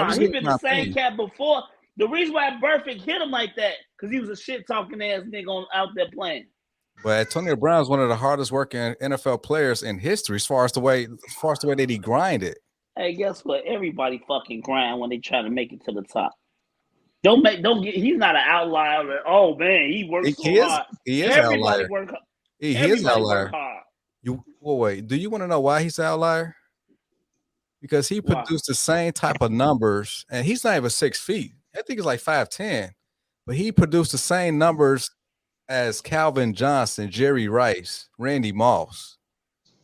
Nah, he been the same cat before. The reason why Burfict hit him like that, because he was a shit talking ass nigga out there playing. But Antonio Brown is one of the hardest working NFL players in history, as far as the way that he grinded. Hey, guess what? Everybody fucking grind when they try to make it to the top. He's not an outlier. Oh man, he works so hard. He is Everybody outlier. work. He is outlier. Work hard. Wait. Do you want to know why he's an outlier? Because he produced the same type of numbers, and he's not even 6 feet. I think he's like 5'10", but he produced the same numbers as Calvin Johnson, Jerry Rice, Randy Moss,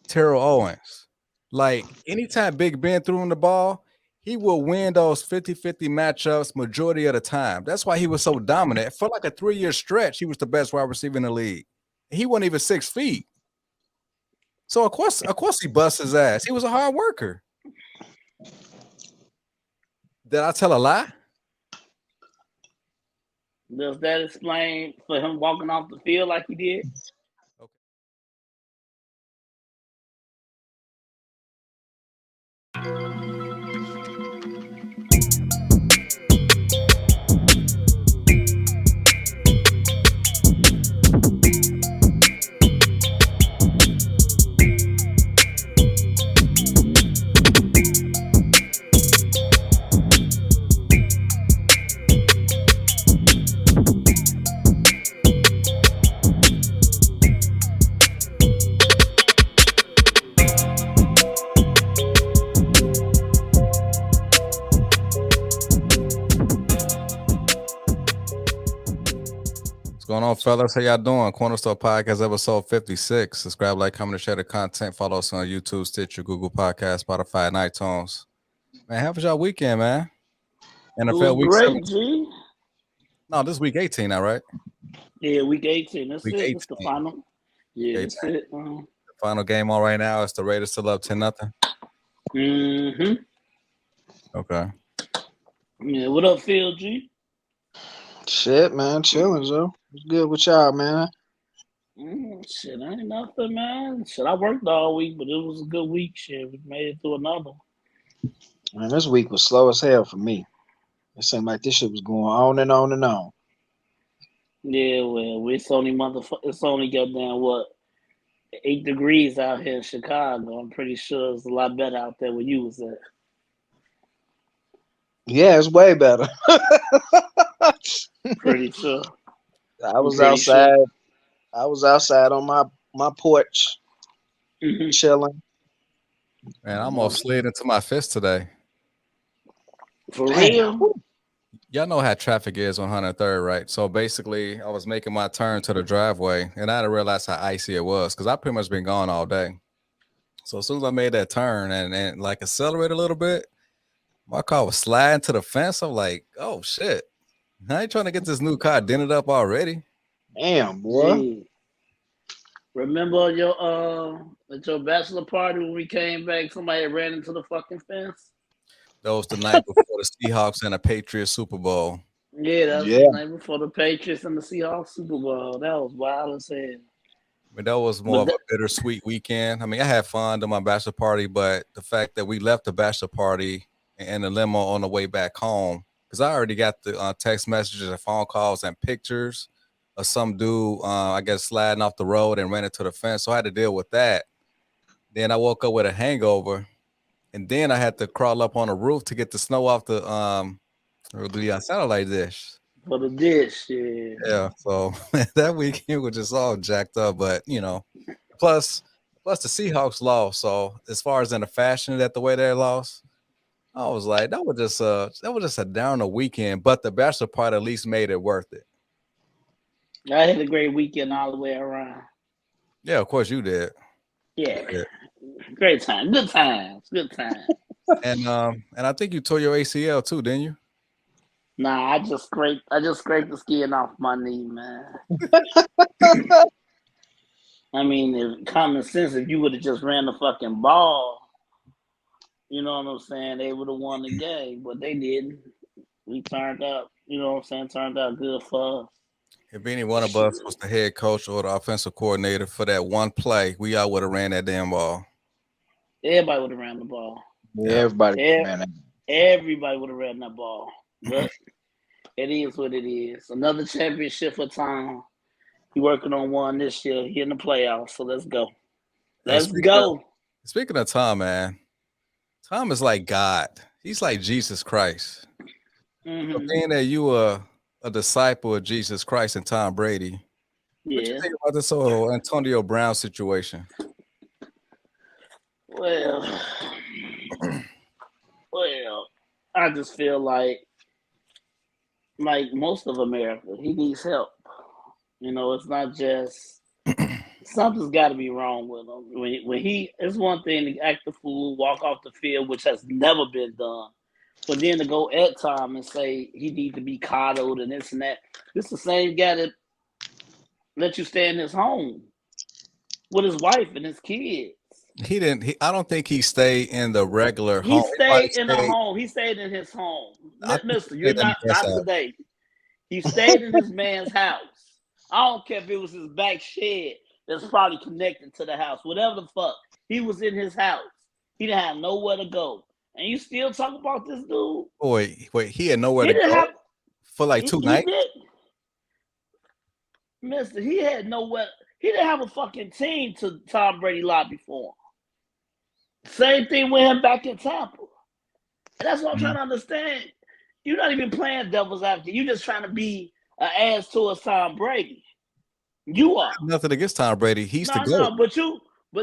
Terrell Owens. Like, anytime Big Ben threw him the ball, he will win those 50-50 matchups majority of the time. That's why he was so dominant. For like a 3-year stretch, he was the best wide receiver in the league. He wasn't even 6 feet. So, of course he bust his ass. He was a hard worker. Did I tell a lie? Does that explain for him walking off the field like he did? Okay. What's going on, fellas? How y'all doing? Corner Store Podcast, episode 56. Subscribe, like, comment, and share the content. Follow us on YouTube, Stitcher, Google Podcast, Spotify, and iTunes. Man, how was y'all weekend, man? NFL week great, 17. No, this is week 18 now, right? Yeah, week 18. That's week 18. That's the final. Yeah, that's it. The final game on right now is the Raiders still up 10-0. Mm-hmm. Okay. Yeah, what up, Phil G? Shit, man, chilling, Joe. What's good with y'all, man? Shit, ain't nothing, man. Shit, I worked all week, but it was a good week. Shit, we made it through another. Man, this week was slow as hell for me. It seemed like this shit was going on and on and on. Yeah, well, it's only goddamn 8 degrees out here in Chicago. I'm pretty sure it's a lot better out there where you was at. Yeah, it's way better. Pretty sure. I was outside. Sure. I was outside on my porch, chilling. Man, I almost slid into my fist today. For real? Y'all know how traffic is on 103rd, right? So basically, I was making my turn to the driveway, and I didn't realize how icy it was because I pretty much been gone all day. So as soon as I made that turn and like accelerated a little bit, my car was sliding to the fence. I'm like, oh shit. I ain't trying to get this new car dented up already. Damn, boy. Hey, remember at your bachelor party when we came back, somebody ran into the fucking fence? That was the night before the Seahawks and the Patriots Super Bowl. Yeah, that was the night before the Patriots and the Seahawks Super Bowl. That was wild as hell. But that was more of a bittersweet weekend. I mean, I had fun to my bachelor party, but the fact that we left the bachelor party and the limo on the way back home, because I already got the text messages and phone calls and pictures of some dude, I guess, sliding off the road and ran into the fence. So I had to deal with that. Then I woke up with a hangover, and then I had to crawl up on the roof to get the snow off the satellite dish. For the dish, yeah. Yeah, so that weekend was just all jacked up. But, you know, plus the Seahawks lost. So as far as in the fashion that the way they lost, I was like, that was just a downer weekend, but the bachelor part at least made it worth it. I had a great weekend all the way around. Yeah, of course you did. Yeah. Great time. Good times. And I think you tore your ACL too, didn't you? Nah, I just scraped the skin off my knee, man. I mean, common sense, if you would have just ran the fucking ball, you know what I'm saying, they would have won the game, but they didn't. We turned out, you know what I'm saying, turned out good for us. If any one of us was the head coach or the offensive coordinator for that one play, we all would have ran that damn ball. Everybody would have ran the ball. Yeah, everybody ran it. Everybody would have ran that ball. But it is what it is. Another championship for Tom. He working on one this year. He in the playoffs, so let's go. Let's go. Speaking of Tom, man, Tom is like God. He's like Jesus Christ. Mm-hmm. So being that you are a disciple of Jesus Christ and Tom Brady, what you think about this whole Antonio Brown situation? Well, I just feel like most of America, he needs help. You know, it's not just something's got to be wrong with him. When he, it's one thing to act the fool, walk off the field, which has never been done. But then to go at Tom and say he needs to be coddled and this and that. This the same guy that let you stay in his home with his wife and his kids. He didn't. I don't think he stayed in the regular He home. stayed in the home. He stayed in his home. Mister, you're not today. He stayed in his man's house. I don't care if it was his back shed that's probably connected to the house. Whatever the fuck. He was in his house. He didn't have nowhere to go. And you still talk about this dude? Wait. He had nowhere to go for like 2 nights? Mister, he had nowhere. He didn't have a fucking team to Tom Brady lobby for him. Same thing with him back in Tampa. And that's what I'm trying to understand. You're not even playing devil's advocate. You're just trying to be an ass towards Tom Brady. You are. Nothing against Tom Brady. He's the GOAT.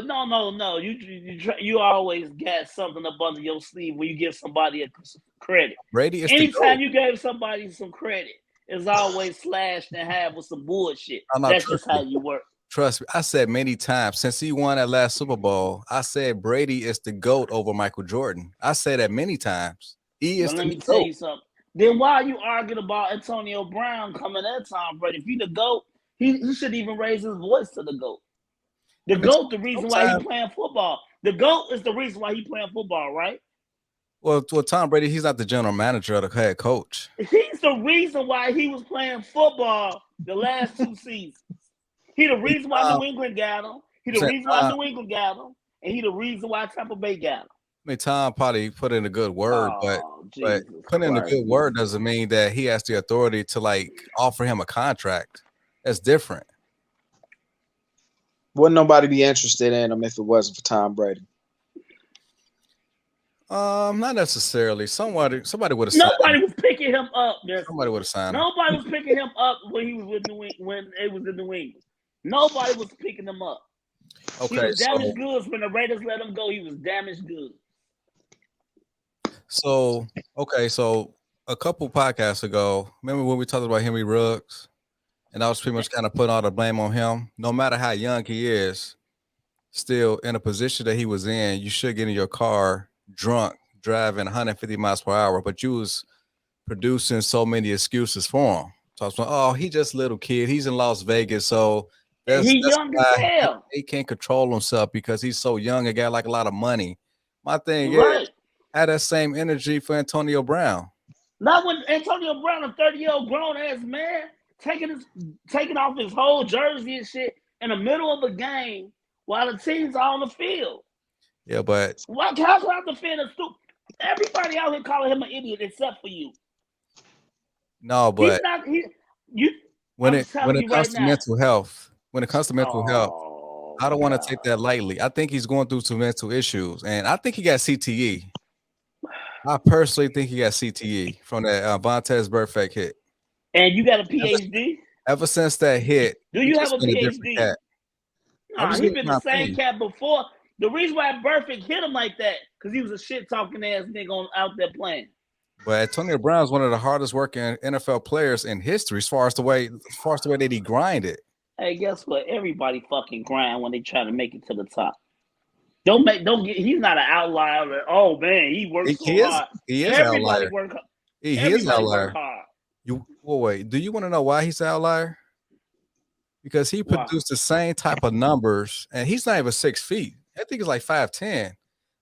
No. You always got something up under your sleeve when you give somebody a credit. Brady is anytime you gave somebody some credit, it's always slashed and half with some bullshit. That's just how you work. Trust me, I said many times since he won that last Super Bowl, I said Brady is the GOAT over Michael Jordan. I said that many times. He is Let me tell you something. Then why are you arguing about Antonio Brown coming at Tom Brady? If he the GOAT, he should even raise his voice to the GOAT. The GOAT, the reason why he playing football. The GOAT is the reason why he playing football, right? Well, Tom Brady, he's not the general manager or the head coach. He's the reason why he was playing football the last 2 seasons. He the reason why New England got him. He the reason why New England got him. And he the reason why Tampa Bay got him. I mean, Tom probably put in a good word, but putting in a good word doesn't mean that he has the authority to like offer him a contract. That's different. Wouldn't nobody be interested in him if it wasn't for Tom Brady? Not necessarily. Somebody would have. Nobody was picking him up. Somebody would have signed him. Nobody was picking him up when he was with New England. When it was in New England, nobody was picking him up. Okay, he was damaged goods when the Raiders let him go. He was damaged goods. So a couple podcasts ago, remember when we talked about Henry Ruggs, and I was pretty much kind of putting all the blame on him. No matter how young he is, still in a position that he was in, you should get in your car drunk, driving 150 miles per hour, but you was producing so many excuses for him. So I was like, oh, he just a little kid. He's in Las Vegas, so that's young as hell. He can't control himself because he's so young and got like a lot of money. My thing is, had that same energy for Antonio Brown. Not when Antonio Brown, a 30-year-old grown ass man, taking off his whole jersey and shit in the middle of a game while the teams are on the field. Yeah, but how can I defend a stupid? Everybody out here calling him an idiot except for you. No, but he's not. When it comes to mental health, I don't want to take that lightly. I think he's going through some mental issues, and I think he got CTE. I personally think he got CTE from that Vontaze Burfict hit. And you got a PhD? Ever since that hit, do you have a PhD? Nah, he's been the same cat before. The reason why Burfict hit him like that, because he was a shit talking ass nigga out there playing. But Antonio Brown is one of the hardest working NFL players in history, as far as the way that he grinded. Hey, guess what? Everybody fucking grind when they try to make it to the top. He's not an outlier. Oh man, he works so hard. He is everybody outlier. Work hard. He is outlier. Wait, do you want to know why he's an outlier? Because he produced the same type of numbers, and he's not even 6 feet. I think it's like 5'10",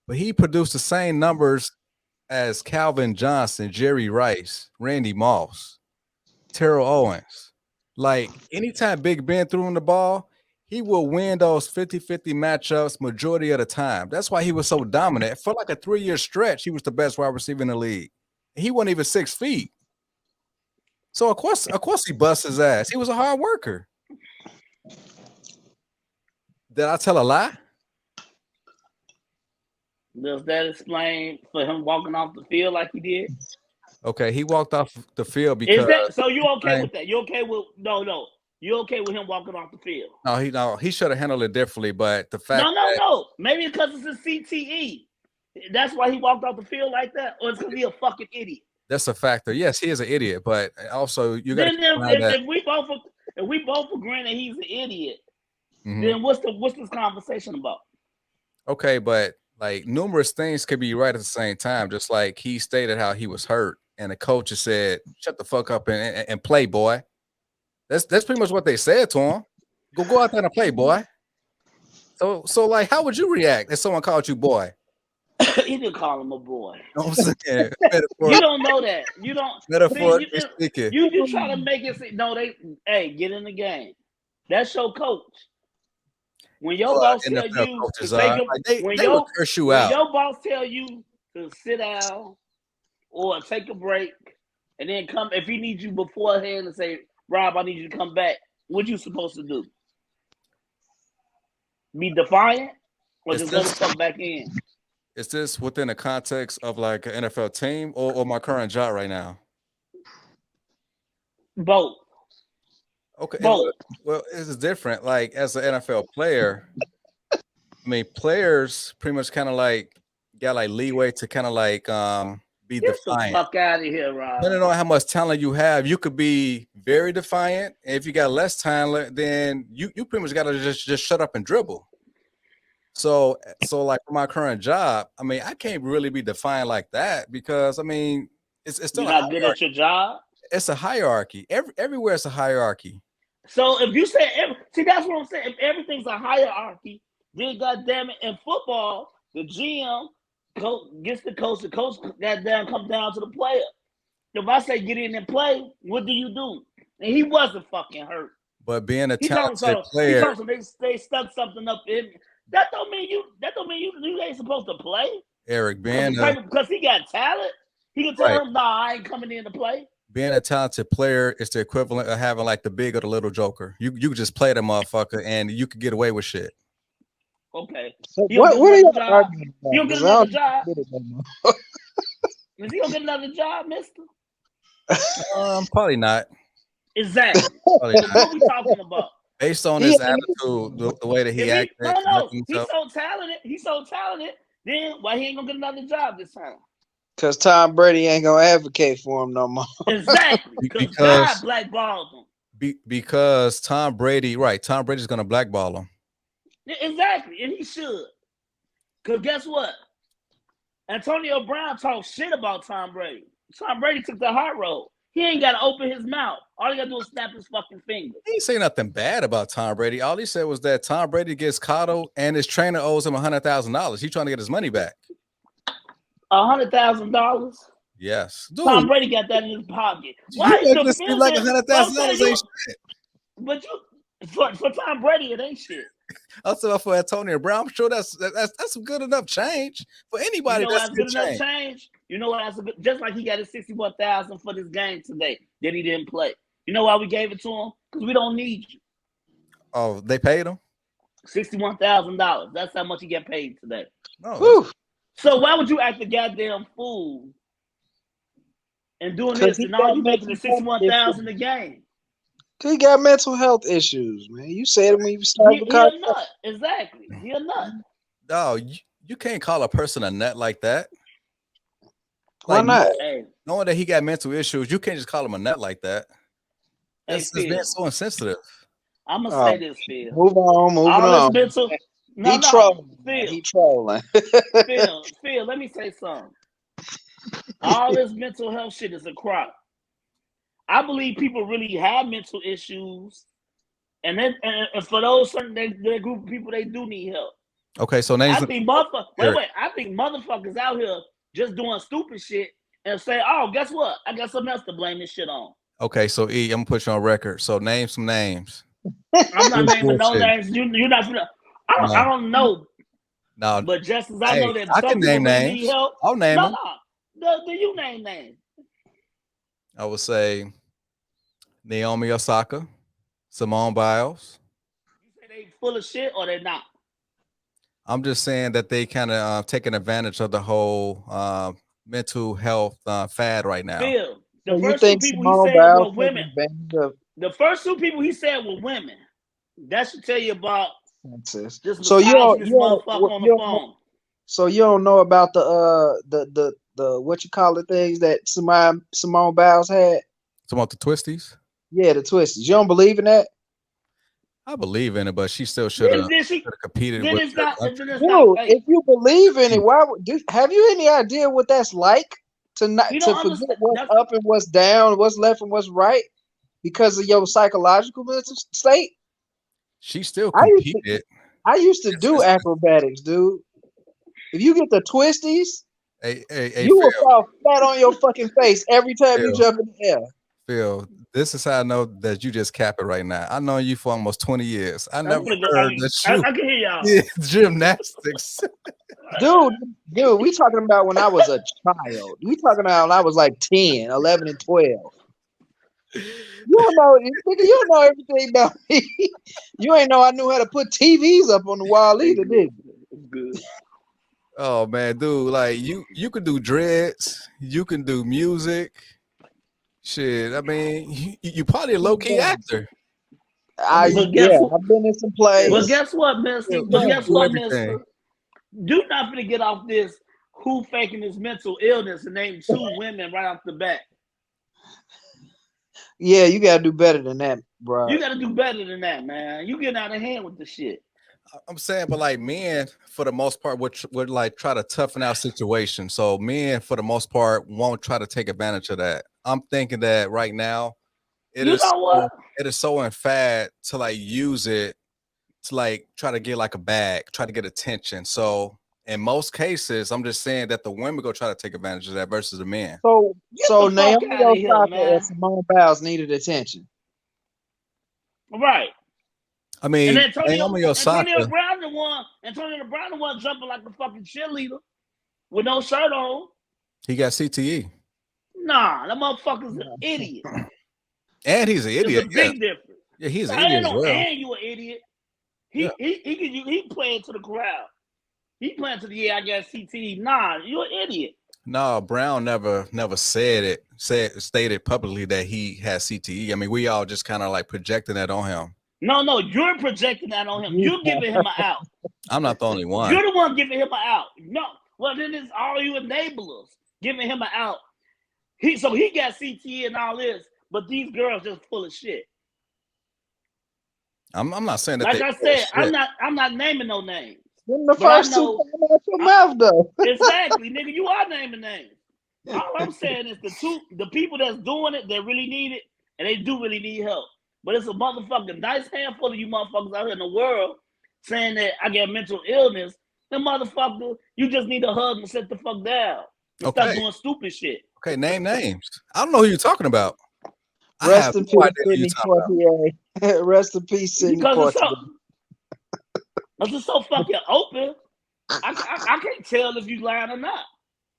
but he produced the same numbers as Calvin Johnson, Jerry Rice, Randy Moss, Terrell Owens. Like anytime Big Ben threw him the ball, he will win those 50-50 matchups majority of the time. That's why he was so dominant. For like a 3-year stretch, he was the best wide receiver in the league. He wasn't even 6 feet. So of course he bust his ass. He was a hard worker. Did I tell a lie? Does that explain for him walking off the field like he did? Okay, he walked off the field because. Is that so? You okay with that? You okay with no? You okay with him walking off the field? No, he should have handled it differently. But the fact no, maybe because it's a CTE. That's why he walked off the field like that, or it's because he's a fucking idiot. That's a factor. Yes, he is an idiot, but also you got. If we both agree that he's an idiot, then what's this conversation about? Okay, but like numerous things could be right at the same time. Just like he stated how he was hurt, and the coach has said, "Shut the fuck up and play, boy." That's pretty much what they said to him. Go out there and play, boy. So like, how would you react if someone called you boy? He didn't call him a boy. You know what I'm saying? You don't know that. You don't. Metaphorically speaking. You try to make it. No, get in the game. That's your coach. When your boss tell you, when your boss tell you to sit down or take a break, and then come if he needs you beforehand and say, Rob, I need you to come back. What you supposed to do? Be defiant or just let him come back in? Is this within the context of like an NFL team or my current job right now? Both. Okay. Both. Well, it's different. Like as an NFL player, I mean, players pretty much kind of like got like leeway to kind of like be Get defiant. The fuck out of here, Rob. Depending on how much talent you have, you could be very defiant. And if you got less talent, then you pretty much got to just shut up and dribble. So like for my current job, I mean, I can't really be defiant like that because I mean, it's still not good at your job. It's a hierarchy. Everywhere it's a hierarchy. So if you say see, that's what I'm saying. If everything's a hierarchy, then goddamn it, in football, the GM gets the coach goddamn comes down to the player. If I say get in and play, what do you do? And he wasn't fucking hurt. But being a talented player, they stuck something up in. That don't mean you ain't supposed to play. Eric, because he got talent, he can tell him, nah, I ain't coming in to play. Being a talented player is the equivalent of having like the big or the little joker. You could just play the motherfucker and you could get away with shit. Okay. So what are you arguing about? You don't get another job. Is he gonna get another job, mister? Probably not. Exactly. Probably not. What are we talking about? Based on his attitude, the way that he acted. No. He's so talented. Then why he ain't gonna get another job this time? Because Tom Brady ain't gonna advocate for him no more. Exactly. Because God blackballed him. Because Tom Brady, Tom Brady's gonna blackball him. Exactly, and he should. Because guess what? Antonio Brown talked shit about Tom Brady. Tom Brady took the hard road. He ain't got to open his mouth. All he got to do is snap his fucking finger. He didn't say nothing bad about Tom Brady. All he said was that Tom Brady gets coddled and his trainer owes him $100,000. He's trying to get his money back. $100,000? Yes. Dude, Tom Brady got that in his pocket. Why you make this seem like $100,000 ain't shit. But for Tom Brady, it ain't shit. Also for Antonio Brown, I'm sure that's some good enough change for anybody. You know that's good enough change. You know what? Just like he got his $61,000 for this game today that he didn't play. You know why we gave it to him? Because we don't need you. Oh, they paid him $61,000. That's how much he got paid today. Oh, so why would you act a goddamn fool and doing this and all you making the $61,000 a game? He got mental health issues, man. You said it when you started. He a nut. Exactly. He a nut. No, you can't call a person a nut like that. Why not? Knowing that he got mental issues, you can't just call him a nut like that. It's being so insensitive. I'm gonna say this, Phil. Moving on. He trolling. Phil, let me say something. All this mental health shit is a crock. I believe people really have mental issues, and for those certain their group of people, they do need help. Okay, so I think motherfuckers out here just doing stupid shit and say, "Oh, guess what? I got something else to blame this shit on." Okay, so E, I'm gonna put you on record. So name some names. I'm not naming no names. You're not gonna. I don't know. No, but just as I know that I some can people name really names. need help. I'll name them. Do you name names? I would say Naomi Osaka, Simone Biles. You say they full of shit or they're not? I'm just saying that they kind of taking advantage of the whole mental health fad right now. Phil, the So you first two think people he Simone said Biles were women. The first two people he said were women. That should tell you about this misogynist motherfucker on the phone. So you don't know about the what you call it things that Simone Biles had? Talking about the twisties? Yeah, the twisties. You don't believe in that? I believe in it, but she still should have competed with. Dude, if you believe in it, why have you any idea what that's like to forget what's up and what's down, what's left and what's right because of your psychological mental state? She still competed. I used to do acrobatics, dude. If you get the twisties, you will fall flat on your fucking face every time you jump in the air. Phil, this is how I know that you just cap it right now. I know you for almost 20 years. I never heard that you I can hear y'all. Gymnastics. Dude, we talking about when I was a child. We talking about when I was like 10, 11, and 12. You don't know everything about me. You ain't know I knew how to put TVs up on the wall either, did you? Oh man, dude, like you could do dreads, you can do music. Shit, I mean, you probably a low-key actor. I've been in some plays. But guess what, mister? Do not gonna get off this who faking his mental illness and name two women right off the bat. Yeah, you gotta do better than that, bro. You gotta do better than that, man. You getting out of hand with the shit. I'm saying, but like men, for the most part, would like try to toughen out situations. So men, for the most part, won't try to take advantage of that. I'm thinking that right now, it is so in fad to like use it to like try to get like a bag, try to get attention. So in most cases, I'm just saying that the women go try to take advantage of that versus the men. So Naomi Osaka and Simone Biles needed attention, right? I mean, and Naomi Osaka. Antonio Brown the one jumping like a fucking cheerleader with no shirt on. He got CTE. Nah, that motherfucker's an idiot. And he's an idiot. It's a big difference. Yeah, he's an idiot as well. And you an idiot. He playing to the crowd. He playing to the I got CTE. Nah, you an idiot. No, Brown never stated publicly that he has CTE. I mean, we all just kind of like projecting that on him. No, you're projecting that on him. You're giving him an out. I'm not the only one. You're the one giving him an out. No, well then it's all you enablers giving him an out. He got CTE and all this, but these girls just full of shit. I'm not saying that. Like I said, I'm not naming no names. The first two coming out your mouth though. Exactly, nigga. You are naming names. All I'm saying is the people that's doing it, they really need it, and they do really need help. But it's a motherfucking nice handful of you motherfuckers out here in the world saying that I got mental illness. The motherfucker, you just need a hug and sit the fuck down. Stop doing stupid shit. Okay, name names. I don't know who you're talking about. Rest in peace, Sidney Poitier. Rest in peace, Sidney Poitier. It's just so fucking open. I can't tell if you lying or not.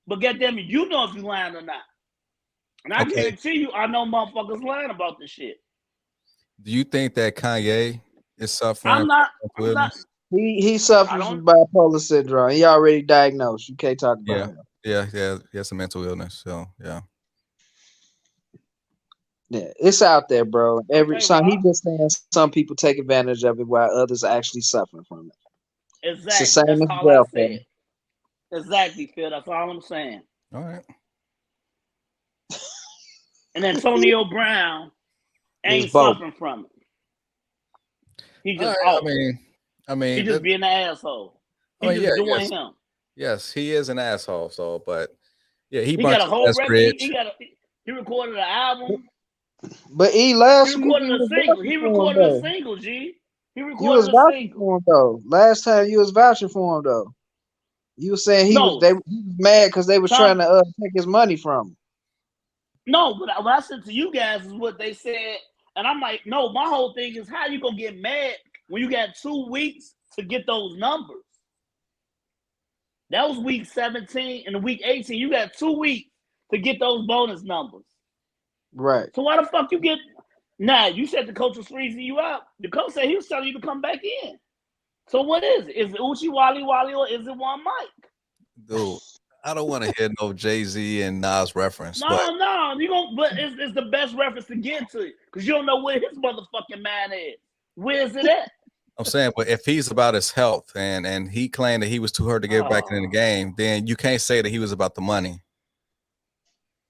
But goddamn it, you know if you lying or not. And I guarantee you, I know motherfuckers lying about this shit. Do you think that Kanye is suffering? I'm not. He suffers from bipolar syndrome. He already diagnosed. You can't talk about him. Yeah. He has a mental illness. So yeah. Yeah, it's out there, bro. He just saying some people take advantage of it while others are actually suffering from it. Exactly. It's the same That's as all well, I said. Exactly, Phil. That's all I'm saying. All right. And Antonio Brown ain't suffering from it. He just I mean, he's just being an asshole. He's just doing him. Yes, he is an asshole. So, but yeah, he got a whole record. He recorded an album. But he recorded a single. He recorded a single, G. He recorded a single. For him, though. Last time you was vouching for him, though. You were saying he was mad because they was trying to take his money from him. No, but what I said to you guys is what they said And I'm like, no, my whole thing is how you gonna get mad when you got 2 weeks to get those numbers? That was week 17 and week 18. You got 2 weeks to get those bonus numbers. Right. So why the fuck you get? Nah, you said the coach was freezing you out. The coach said he was telling you to come back in. So what is it? Is it Uchi Wally or is it one Mike? Dude, I don't want to hear no Jay-Z and Nas reference. No, you gonna. But it's the best reference to get to because you don't know where his motherfucking man is. Where's it at? I'm saying, but if he's about his health and he claimed that he was too hurt to get back in the game, then you can't say that he was about the money.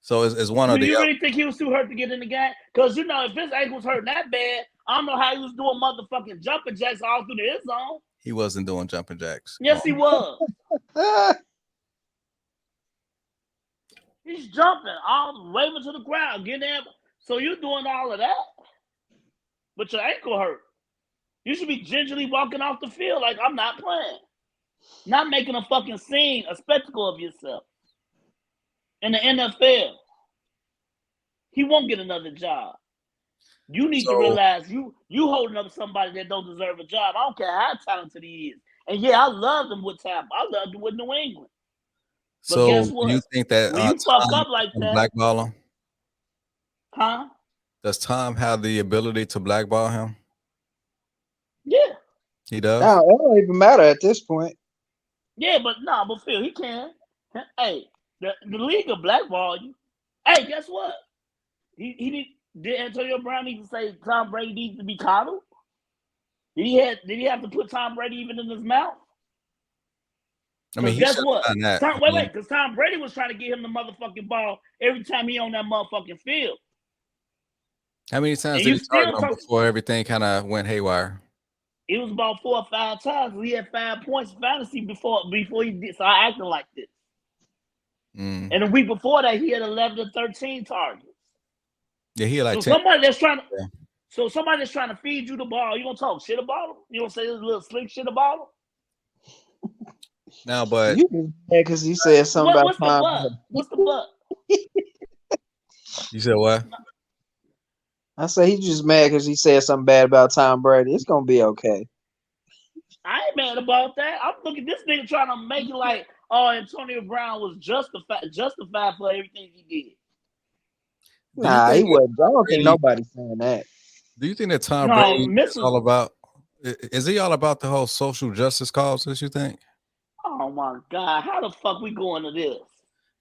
So it's one of the. Do you really think he was too hurt to get in the game? Because if his ankle was hurting that bad, I don't know how he was doing motherfucking jumping jacks all through the end zone. He wasn't doing jumping jacks. Yes, he was. He's jumping, all waving to the ground, getting there. So you're doing all of that, but your ankle hurt. You should be gingerly walking off the field like I'm not playing, not making a fucking scene, a spectacle of yourself. In the NFL, he won't get another job. You need to realize you holding up somebody that don't deserve a job. I don't care how talented he is. And yeah, I loved him with Tampa. I loved him with New England. But so guess what? You think that when you fuck up like that, blackball him? Huh? Does Tom have the ability to blackball him? Yeah. He does? No, it don't even matter at this point. Yeah, but Phil, he can. Hey, the league will blackball you. Hey, guess what? Did Antonio Brown need to say Tom Brady needs to be coddled? Did he have to put Tom Brady even in his mouth? I mean, guess what? Wait, because Tom Brady was trying to get him the motherfucking ball every time he on that motherfucking field. How many times did he target him before everything kind of went haywire? It was about 4 or 5 times. He had 5 points in fantasy before he started acting like this. And the week before that, he had 11 to 13 targets. Yeah, he had like 10. Somebody that's trying to feed you the ball, you gonna talk shit about him? You gonna say this little slick shit about him? No, but you mad because he said something about Tom. What's the but? You said what? I say he's just mad because he said something bad about Tom Brady. It's gonna be okay. I ain't mad about that. I'm looking at this nigga trying to make it like, Antonio Brown was justified for everything he did. Nah, he wasn't. I don't think nobody's saying that. Do you think that Tom Brady is all about? Is he all about the whole social justice causes? You think? Oh my God! How the fuck we going to this?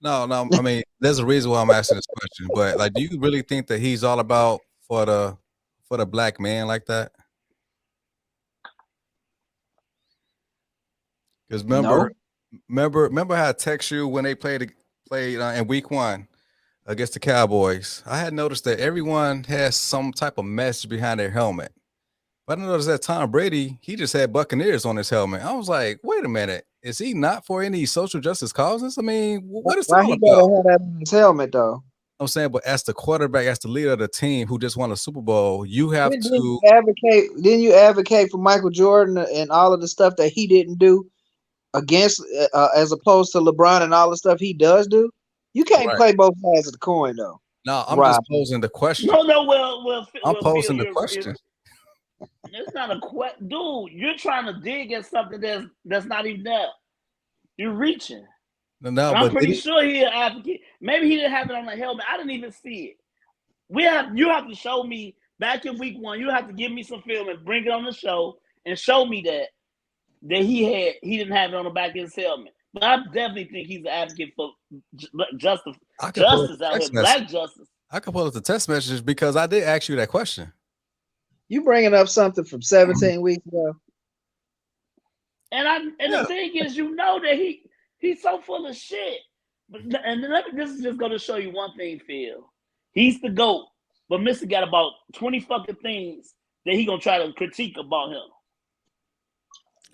No. I mean, there's a reason why I'm asking this question. But like, do you really think that he's all about for the black man like that? Because remember how I text you when they played in week 1 against the Cowboys? I had noticed that everyone has some type of message behind their helmet. But I noticed that Tom Brady, he just had Buccaneers on his helmet. I was like, wait a minute. Is he not for any social justice causes? I mean, what is why he gotta have that on his helmet though? I'm saying, but as the quarterback, as the leader of the team who just won a Super Bowl, you have to advocate. Didn't you advocate for Michael Jordan and all of the stuff that he didn't do against, as opposed to LeBron and all the stuff he does do? You can't play both sides of the coin though. No, I'm just posing the question. No, I'm posing the question. It's not a question, dude. You're trying to dig at something that's not even there. You're reaching. No, I'm pretty sure he's an advocate. Maybe he didn't have it on the helmet. I didn't even see it. You have to show me back in week 1. You have to give me some film and bring it on the show and show me that he didn't have it on the back of his helmet. But I definitely think he's an advocate for justice out here, black justice. I can pull up the text messages because I did ask you that question. You bringing up something from 17 weeks ago. And the thing is, that he's so full of shit. This is just going to show you one thing, Phil. He's the GOAT, but Mr. got about 20 fucking things that he gonna try to critique about him.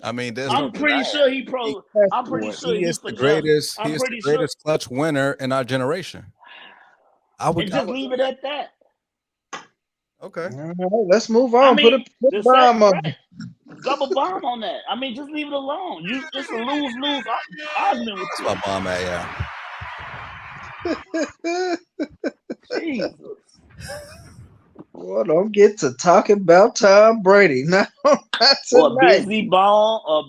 I mean, I'm pretty sure he is the greatest. He is the greatest clutch winner in our generation. I would leave it at that. Okay. All right, let's move on. Put a bomb on. Drop a bomb on that. I mean, just leave it alone. It's a lose-lose argument with you. That's my bomb at, yeah. Jesus. Well, don't get to talking about Tom Brady. No, not Or tonight. Busy Bone, or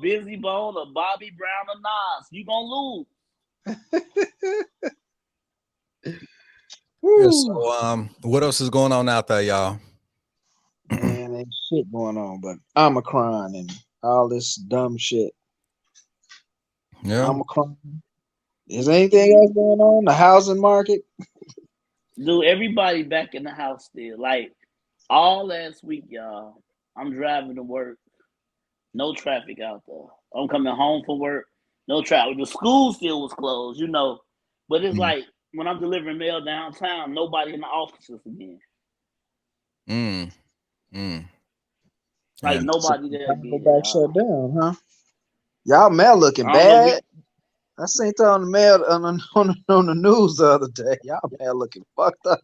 Bobby Brown, or Nas. You gonna lose. Yeah, Woo. so what else is going on out there, y'all? Man, ain't shit going on, but Omicron and all this dumb shit. Yeah. Omicron. Is anything else going on? The housing market? Dude, everybody back in the house still. Like, all last week, y'all, I'm driving to work. No traffic out there. I'm coming home from work. No traffic. The school still was closed, you know. But it's like when I'm delivering mail downtown, nobody in the offices again. Like And nobody there Go again, back shut y'all. down, huh? Y'all mail looking I don't know if bad. I seen it on the mail on the news the other day. Y'all mail looking fucked up.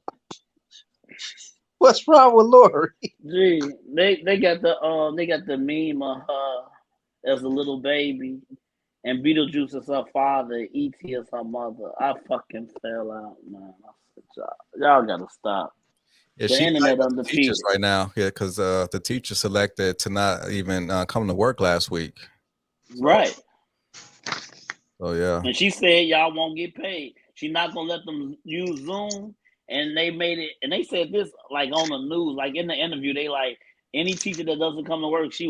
What's wrong with Lori? Gee, they got the meme of her as a little baby, and Beetlejuice is her father, E.T. is her mother. I fucking fell out, man. I said, y'all gotta stop. yeah, The she's internet with the teachers undefeated. right now. Yeah, because the teacher selected to not even come to work last week. Right. So yeah. And she said y'all won't get paid. She's not gonna let them use Zoom. And they made it, and they said this like on the news, like in the interview, they like any teacher that doesn't come to work, he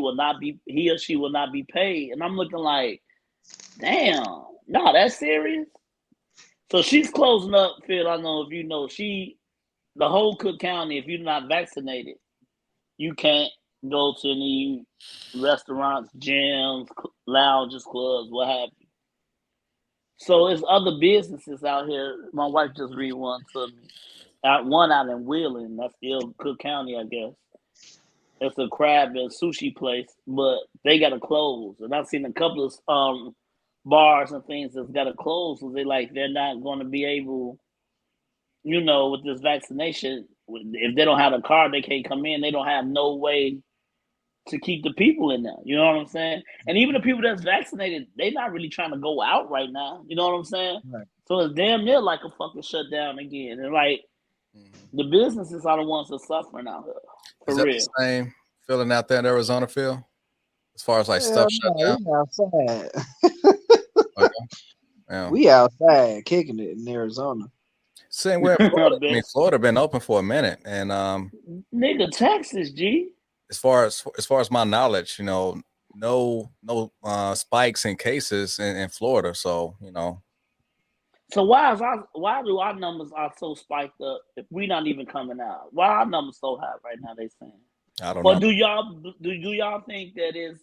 or she will not be paid. And I'm looking like, damn, no, that's serious. So she's closing up, Phil. I don't know if you know, the whole Cook County, if you're not vaccinated, you can't go to any restaurants, gyms, lounges, clubs, what have you. So it's other businesses out here. My wife just read one to me. One out in Wheeling, that's still Cook County, I guess. It's a crab and sushi place, but they got to close. And I've seen a couple of bars and things that's got to close because they're not going to be able, with this vaccination. If they don't have a card, they can't come in. They don't have no way to keep the people in there. You know what I'm saying? And even the people that's vaccinated, they're not really trying to go out right now. You know what I'm saying? Right. So it's damn near like a fucking shutdown again. And the businesses are the ones that are suffering out here. For Is that real. the same feeling out there in Arizona, Phil? As far as like Hell stuff shut no, down? we outside. Okay. Yeah. We outside kicking it in Arizona. Same way in Florida. I mean, Florida been open for a minute, and nigga, Texas, G. As far as my knowledge, no spikes in cases in Florida. So So why do our numbers are so spiked up if we not even coming out? Why are our numbers so high right now? They saying. I don't Or know. do y'all think that is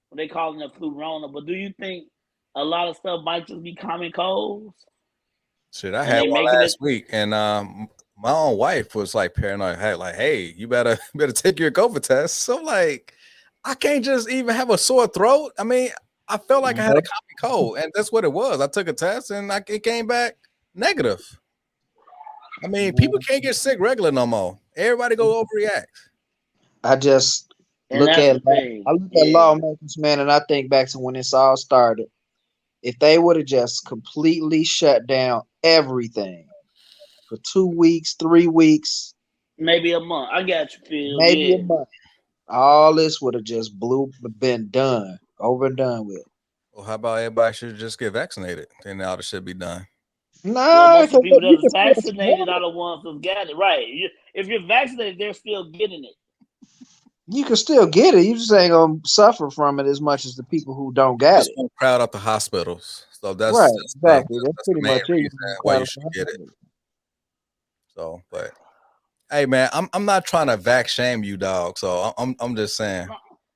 what they calling it flu-rona? But do you think a lot of stuff might just be common colds? Shit, I And had they one making last it. week, and my own wife was like paranoid. Hey, you better take your COVID test. So like, I can't just even have a sore throat. I mean, I felt like I had a common cold, and that's what it was. I took a test, and it came back negative. I mean, people can't get sick regular no more. Everybody go overreact. I just And look that's at the thing. lawmakers, man, and I think back to when this all started. If they would have just completely shut down everything for 2 weeks, 3 weeks, maybe a month. I got you, Phil. maybe a Yeah. month, all this would have just been done, over and done with. Well, how about everybody should just get vaccinated? Then all this should be done. Well, Nah, most of the people you that's can still vaccinated are the ones that got it. Right. If you're vaccinated, they're still getting it. you can still get it. You just ain't gonna suffer from it as much as the people who don't got Just it. won't crowd up the hospitals. So that's Right, the exactly. That's the pretty main much it. reason why you should get it. So, but hey, man, I'm not trying to vax shame you, dog. So I'm just saying.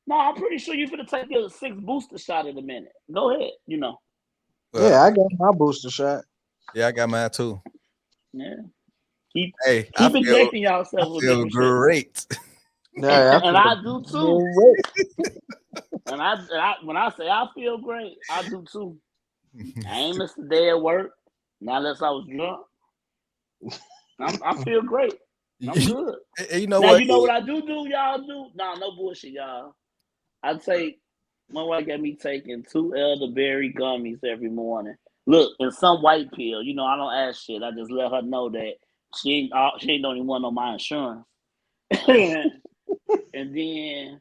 No, I'm pretty sure you're gonna take your 6th booster shot in a minute. Go ahead. Yeah, I got my booster shot. Yeah, I got mine too. Yeah. Hey, keep injecting yourself with different great. Yeah, and I do too. And when I say I feel great, I do too. I ain't missed a day at work. Not unless I was drunk. I feel great. I'm good. You know now what? you know what I do, y'all do? Nah, no bullshit, y'all. My wife got me taking 2 elderberry gummies every morning. Look, and some white pill. I don't ask shit. I just let her know that she ain't the only one on my insurance. And then,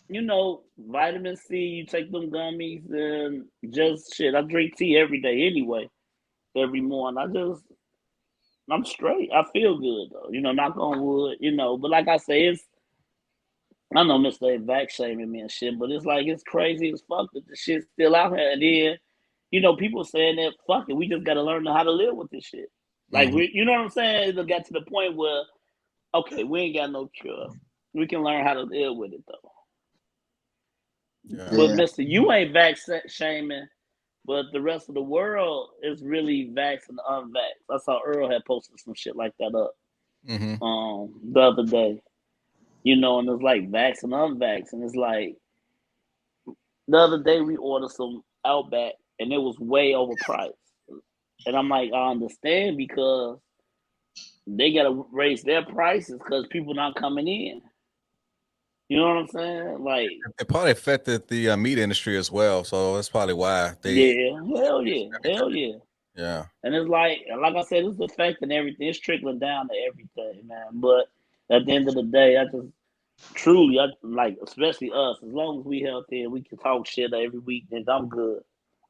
you know, vitamin C, you take them gummies, and just shit. I drink tea every day anyway, every morning. I'm straight. I feel good though. You know, knock on wood, you know. But like I say, I know Mr. Vax shaming me and shit, but it's crazy as fuck that the shit's still out here. And then, you know, people saying that fuck it, we just gotta learn how to live with this shit. Like you know what I'm saying? It got to the point where, okay, we ain't got no cure. We can learn how to live with it though. Yeah. But Mister, you ain't vax shaming, but the rest of the world is really vax and unvax. I saw Earl had posted some shit like that up the other day. You know, and it's like vax and unvax, and it's like the other day we ordered some Outback and it was way overpriced. And I'm like, I understand because they gotta raise their prices because people not coming in. You know what I'm saying? Like it probably affected the meat industry as well, so that's probably why they. Yeah, hell yeah. Yeah. And it's like I said, it's affecting everything. It's trickling down to everything, man. But at the end of the day, I just truly, like, especially us, as long as we healthy and we can talk shit every week, then I'm good.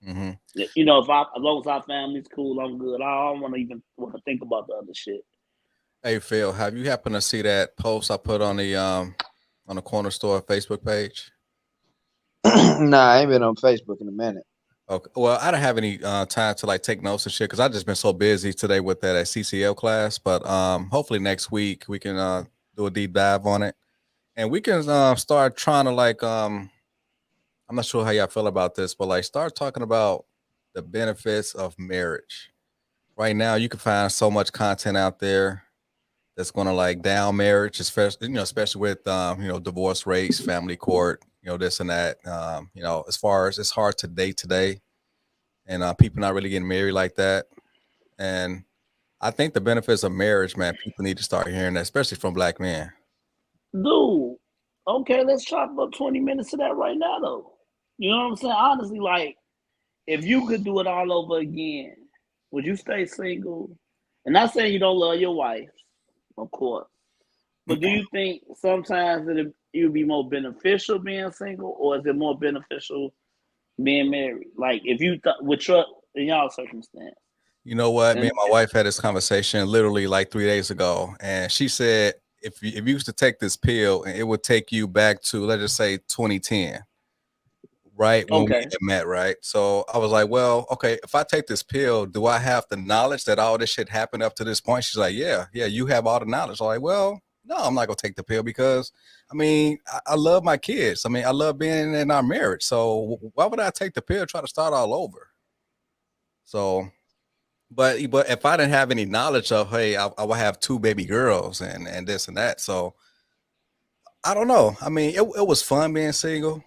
You know, as long as our family's cool, I'm good. I don't want to think about the other shit. Hey Phil, have you happened to see that post I put on the Corner Store Facebook page? Nah, I ain't been on Facebook in a minute. Okay. Well, I don't have any time to like take notes and shit because I just been so busy today with that CCL class. But hopefully next week we can do a deep dive on it, and we can start trying to like I'm not sure how y'all feel about this, but like start talking about the benefits of marriage. Right now, you can find so much content out there that's going to like down marriage, especially with divorce rates, family court, this and that. As far as it's hard to date today, and people not really getting married like that. And I think the benefits of marriage, man, people need to start hearing that, especially from Black men. Dude, okay, let's chop up 20 minutes of that right now, though. You know what I'm saying? Honestly, like, if you could do it all over again, would you stay single? And not saying you don't love your wife, of course. But do you think sometimes it would be more beneficial being single, or is it more beneficial being married? Like, if you in y'all circumstance. You know what? Me and my wife had this conversation literally like 3 days ago, and she said if you used to take this pill, it would take you back to, let's just say, 2010. Right when we met, right? So I was like, well, okay, if I take this pill, do I have the knowledge that all this shit happened up to this point? She's like, yeah, you have all the knowledge. I'm like, well, no, I'm not gonna take the pill because I mean, I love my kids. I mean, I love being in our marriage. So why would I take the pill, try to start all over? So, but if I didn't have any knowledge of, hey, I would have 2 baby girls and this and that. So I don't know. I mean, it was fun being single.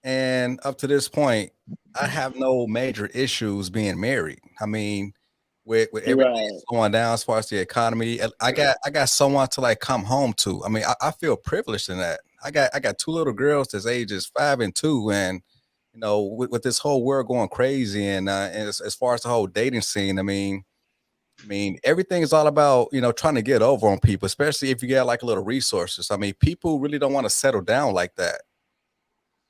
And up to this point, I have no major issues being married. I mean, with everything going down as far as the economy, I got someone to like come home to. I mean, I feel privileged in that. I got 2 little girls that's ages 5 and 2, and with this whole world going crazy, and as far as the whole dating scene, I mean, everything is all about trying to get over on people, especially if you got like a little resources. I mean, people really don't want to settle down like that.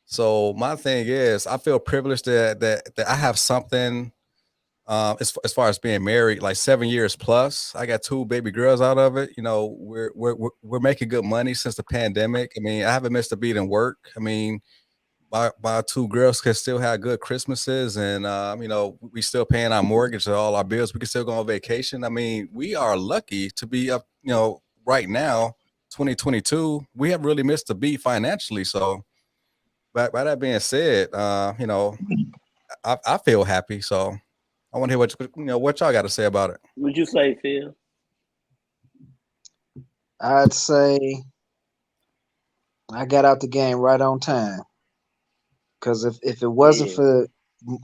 So my thing is, I feel privileged that I have something. As far as being married, like 7 years plus, I got 2 baby girls out of it. We're making good money since the pandemic. I mean, I haven't missed a beat in work. I mean, my 2 girls can still have good Christmases, and we still paying our mortgage and all our bills. We can still go on vacation. I mean, we are lucky to be up. Right now, 2022, we haven't really missed a beat financially. So. By that being said, I feel happy. So I want to hear what y'all got to say about it. What'd you say, Phil? I'd say I got out the game right on time. Because if it wasn't for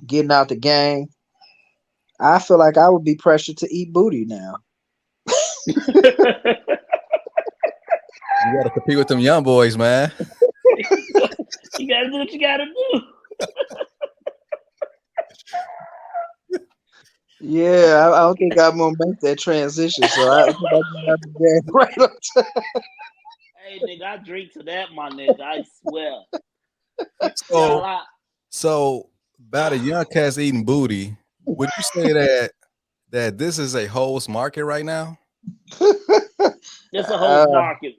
getting out the game, I feel like I would be pressured to eat booty now. You got to compete with them young boys, man. You got to do what you got to do. Yeah, I don't think I'm gonna make that transition. So I think I got the game right on time. Hey, nigga, I drink to that, my nigga. I swear. So about a young cat's eating booty, would you say that this is a hoes market right now? It's a hoes market.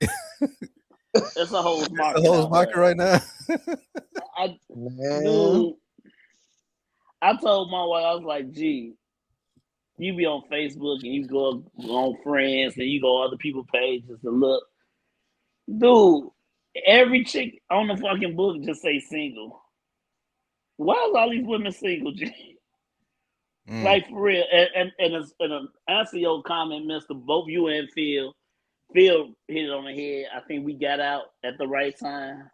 It's a hoes market. It's a hoes market right now. Dude, I told my wife, I was like, gee, you be on Facebook and you go on Friends and you go on other people's pages to look. Dude, every chick on the fucking book just say single. Why is all these women single, G? Like, for real. And an answer your comment, Mr. Both you and Phil hit it on the head. I think we got out at the right time.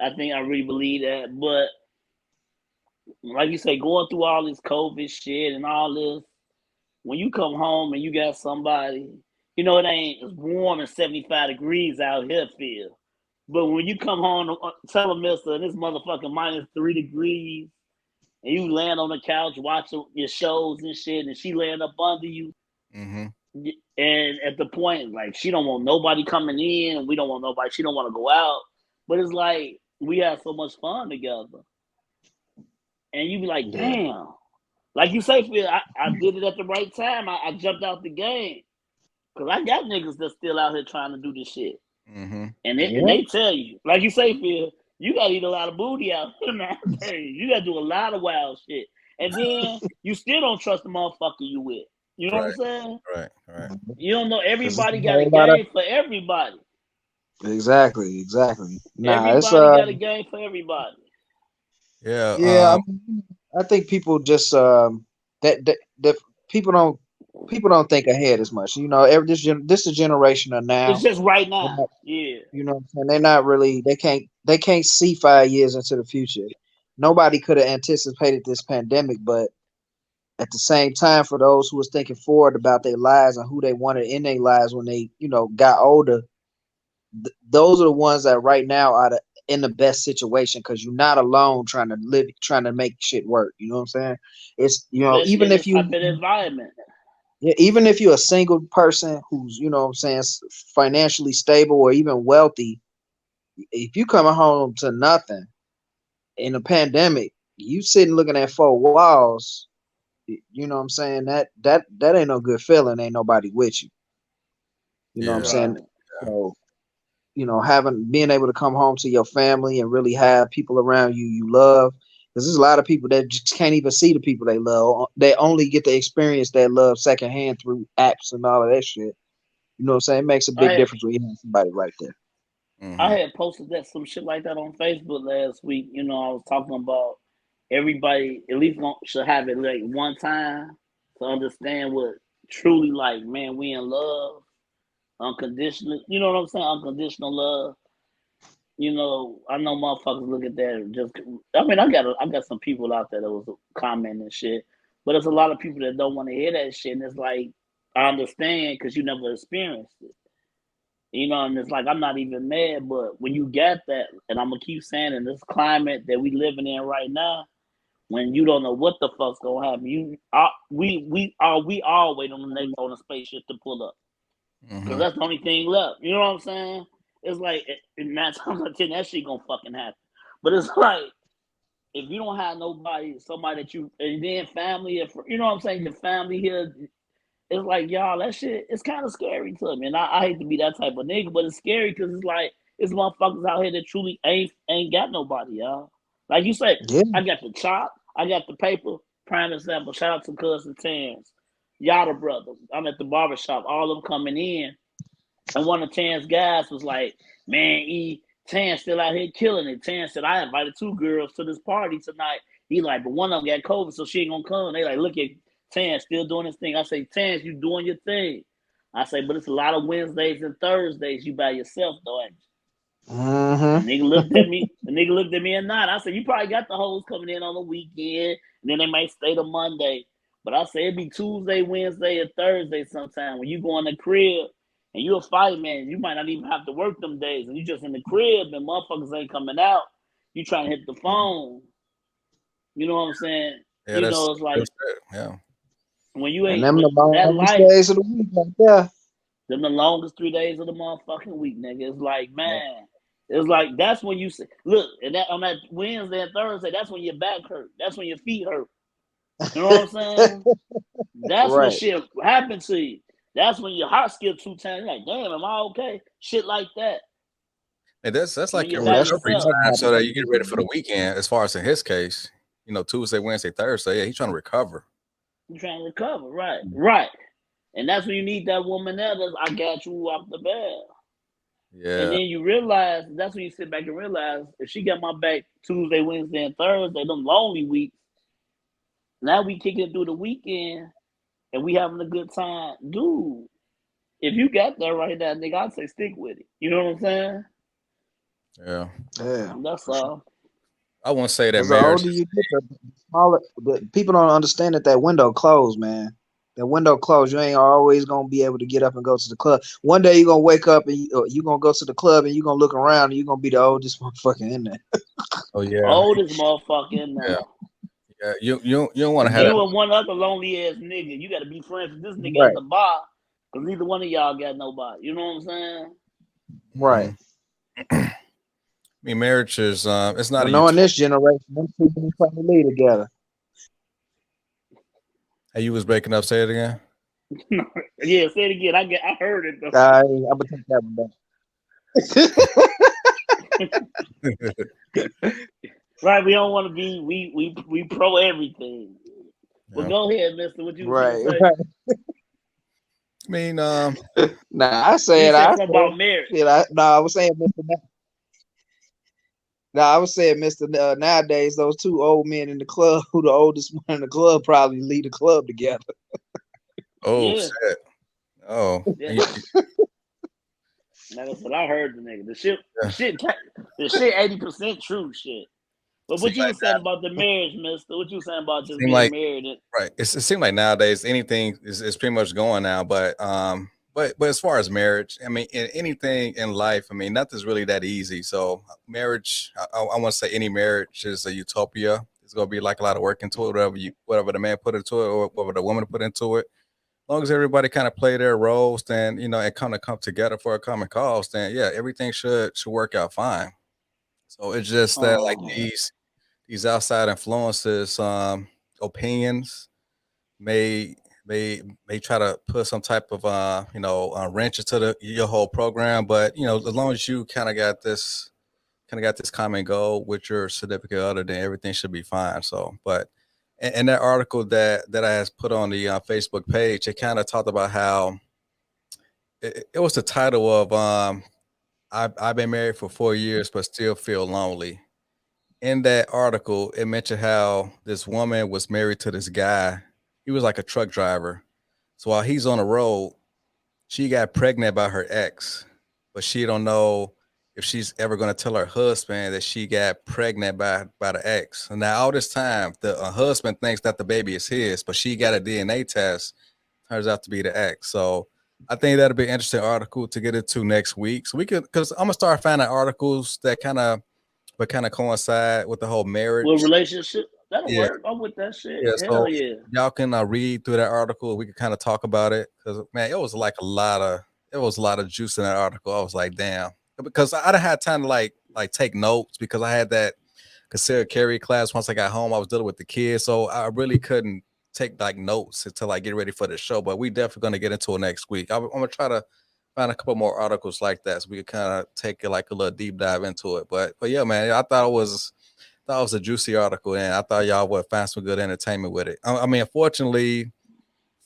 I think I really believe that. But like you say, going through all this COVID shit and all this, when you come home and you got somebody, you know, it ain't as warm as 75 degrees out here, Phil. But when you come home, tell them, mister, this motherfucking -3 degrees, and you land on the couch watching your shows and shit, and she laying up under you. Mm-hmm. And at the point, like, she don't want nobody coming in, and we don't want nobody. She don't want to go out. But it's like, we have so much fun together. And you be like, damn. Like you say, Phil, I did it at the right time. I jumped out the game. Because I got niggas that's still out here trying to do this shit. Mm-hmm. And they tell you, like you say, Phil, you got to eat a lot of booty out here nowadays. You got to do a lot of wild shit. And then you still don't trust the motherfucker you with. You know what I'm saying? Right. You don't know. Everybody got a game for everybody. Exactly. Everybody got a game for everybody. Yeah. I think people just that people don't think ahead as much. You know, this is a generation of now. It's just right now. Yeah. You know what I'm saying? They're not really. They can't see 5 years into the future. Nobody could have anticipated this pandemic, but at the same time, for those who was thinking forward about their lives and who they wanted in their lives when they, got older, those are the ones that right now are in the best situation because you're not alone trying to make shit work. You know what I'm saying? It's especially even if you type of environment. Yeah, even if you're a single person who's financially stable or even wealthy, if you coming home to nothing in a pandemic, you sitting looking at 4 walls. You know what I'm saying? That ain't no good feeling. Ain't nobody with you. You know what I'm saying? So, being able to come home to your family and really have people around you love. Because there's a lot of people that just can't even see the people they love. They only get to experience that love secondhand through apps and all of that shit. You know what I'm saying? It makes a big difference when you have somebody right there. Mm-hmm. I had posted some shit like that on Facebook last week. I was talking about everybody at least should have it like one time to understand what truly, like, man, we in love, unconditional. You know what I'm saying? Unconditional love. I know motherfuckers look at that I got some people out there that was commenting and shit, but there's a lot of people that don't want to hear that shit, and it's like, I understand because you never experienced it. And it's like, I'm not even mad, but when you get that, and I'm gonna keep saying, in this climate that we living in right now, when you don't know what the fuck's gonna happen, we all wait on the spaceship to pull up, because that's the only thing left. You know what I'm saying? It's like, in 9 times out of 10, that shit gonna fucking happen. But it's like, if you don't have somebody that you, and then family, you know what I'm saying, your family here. It's like, y'all, that shit, it's kind of scary to me. And I hate to be that type of nigga, but it's scary because it's like, it's motherfuckers out here that truly ain't got nobody, y'all. Like you said, I got the chop, I got the paper. Prime example, shout out to Cousin Tans, Yada brothers. I'm at the barbershop, all of them coming in. And one of Tan's guys was like, man, Tan still out here killing it. Tan said, I invited 2 girls to this party tonight. He like, but one of them got COVID, so she ain't gonna come. They like, look at Tan still doing his thing. I say, Tan, you doing your thing. I say, but it's a lot of Wednesdays and Thursdays you by yourself, though, ain't you? The nigga looked at me and nodded. I said, you probably got the hoes coming in on the weekend, and then they might stay to Monday. But I say it'd be Tuesday, Wednesday, and Thursday sometime when you go in the crib and you a fight man. You might not even have to work them days, and you just in the crib and motherfuckers ain't coming out. You trying to hit the phone. You know what I'm saying? Yeah, it's like, yeah. When you ain't and them the that longest life, days of the week right there. Them the longest 3 days of the motherfucking week, nigga. It's like, man, it's like that's when you say, look, and that on that Wednesday and Thursday, that's when your back hurt. That's when your feet hurt. You know what I'm saying? That's when shit happened to you. That's when your heart skipped 2 times. You're like, damn, am I okay? Shit like that. And that's like your recovery time so that you get ready for the weekend. As far as in his case, you know, Tuesday, Wednesday, Thursday, yeah, he's trying to recover. He's trying to recover, right. And that's when you need that woman there that's, I got you off the bed. Yeah. And then you realize, that's when you sit back and realize, if she got my back Tuesday, Wednesday, and Thursday, them lonely weeks, now we kicking it through the weekend, and we having a good time. Dude, if you got that right now, nigga, I'd say stick with it. You know what I'm saying? Yeah. That's all. I won't say that the older you get, the smaller. But people don't understand that window closed, man. That window closed. You ain't always gonna be able to get up and go to the club. One day you're gonna wake up and you're gonna go to the club and you're gonna look around and you're gonna be the oldest motherfucker in there. Oh yeah, oldest motherfucker in there. Yeah, you don't want to have you and one other lonely ass nigga. You got to be friends with this nigga at the bar because neither one of y'all got nobody. You know what I'm saying? Right. I mean, marriage is it's not. Knowing this generation, them two been trying to lead together. Hey, you was breaking up. Say it again. Yeah, say it again. I heard it though. I'm gonna take that one back. Right, we don't want to be we pro everything. Well, go ahead, Mister. What you say? Right. I mean, nah, I said something about marriage. I was saying, Mr. I was saying, Mr. Nowadays, those two old men in the club, who the oldest one in the club, probably lead the club together. Oh, shit. Oh. Yeah. Like I said, I heard the nigga. The shit 80% true shit. But what you were saying about the marriage, Mister? What you saying about just being married? Right. It seems like nowadays anything is pretty much going now. But as far as marriage, I mean, anything in life, I mean, nothing's really that easy. So marriage, I want to say any marriage is a utopia. It's gonna be like a lot of work into it, whatever the man put into it or whatever the woman put into it. As long as everybody kind of play their roles, then and kind of come together for a common cause, then yeah, everything should work out fine. So it's just that like these outside influences, opinions may try to put some type of wrench into your whole program. But as long as you kind of got this common goal with your significant other, then everything should be fine. So, but in that article that I has put on the Facebook page, it kind of talked about how it was the title of I've been married for 4 years but still feel lonely. In that article, it mentioned how this woman was married to this guy. He was like a truck driver. So while he's on the road, she got pregnant by her ex, but she don't know if she's ever going to tell her husband that she got pregnant by the ex. And now all this time, the husband thinks that the baby is his, but she got a DNA test. Turns out to be the ex. So I think that'll be an interesting article to get into next week. So we could, because I'm gonna start finding articles that kind of coincide with the whole marriage. With relationship, that'll work. I'm with that shit. Yeah, Hell so yeah. Y'all can read through that article. We can kind of talk about it because man, it was like a lot of juice in that article. I was like, damn, because I didn't have time to like take notes because I had that concealed carry class once I got home. I was dealing with the kids, so I really couldn't take like notes until I get ready for the show. But we definitely gonna get into it next week. I'm gonna try to find a couple more articles like that so we could kind of take it like a little deep dive into it. But yeah, man, I thought it was a juicy article, and I thought y'all would find some good entertainment with it. I mean, unfortunately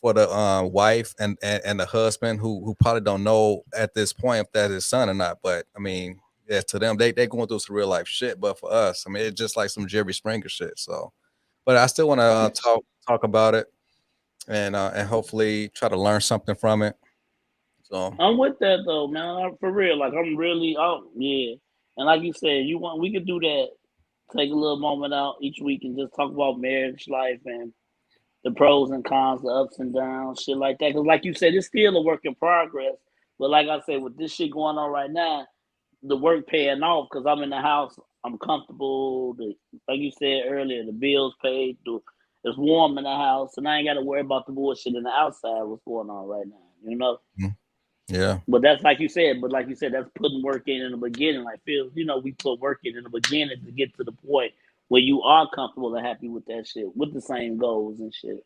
for the wife and the husband who probably don't know at this point if that's his son or not. But I mean, yeah, to them they going through some real life shit. But for us, I mean, it's just like some Jerry Springer shit. So, but I still want to talk about it and hopefully try to learn something from it. So I'm with that though, man. For real, like I'm really, yeah. And like you said, we could do that. Take a little moment out each week and just talk about marriage life and the pros and cons, the ups and downs, shit like that. Because like you said, it's still a work in progress. But like I said, with this shit going on right now, the work paying off because I'm in the house, I'm comfortable. Like you said earlier, the bills paid. It's warm in the house, and I ain't got to worry about the bullshit in the outside. What's going on right now? You know? Yeah. But that's like you said. But like you said, that's putting work in the beginning. Like Phil, we put work in the beginning to get to the point where you are comfortable and happy with that shit, with the same goals and shit.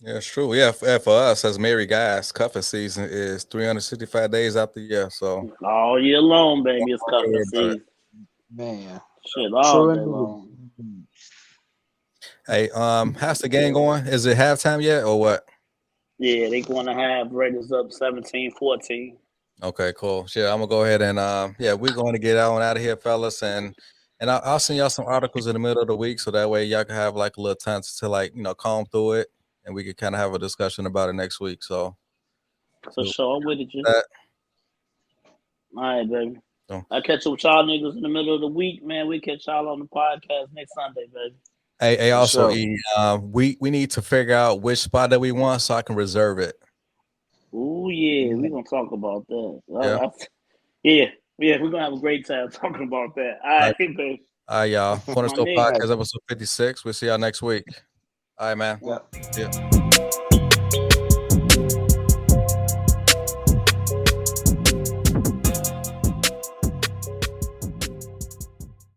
Yeah, it's true. Yeah, for us as married guys, cuffing season is 365 days out the year. So all year long, baby, it's cuffing season. Man, shit, all day long. Hey, how's the game going? Is it halftime yet or what? Yeah, they going to have Raiders up 17-14. Okay, cool. Shit, I'm gonna go ahead and we're going to get out of here, fellas, and I'll send y'all some articles in the middle of the week so that way y'all can have like a little time to like comb through it, and we can kind of have a discussion about it next week. So for sure, I'm with you. That. All right, baby. I'll catch up with y'all niggas in the middle of the week, man. We catch y'all on the podcast next Sunday, baby. Hey, also, we need to figure out which spot that we want so I can reserve it. Oh yeah, we're gonna talk about that. Yeah. Yeah, we're gonna have a great time talking about that. All right, baby. All right, y'all. Cornerstone Podcast, episode 56. We'll see y'all next week. All right, man. Yep. Yeah.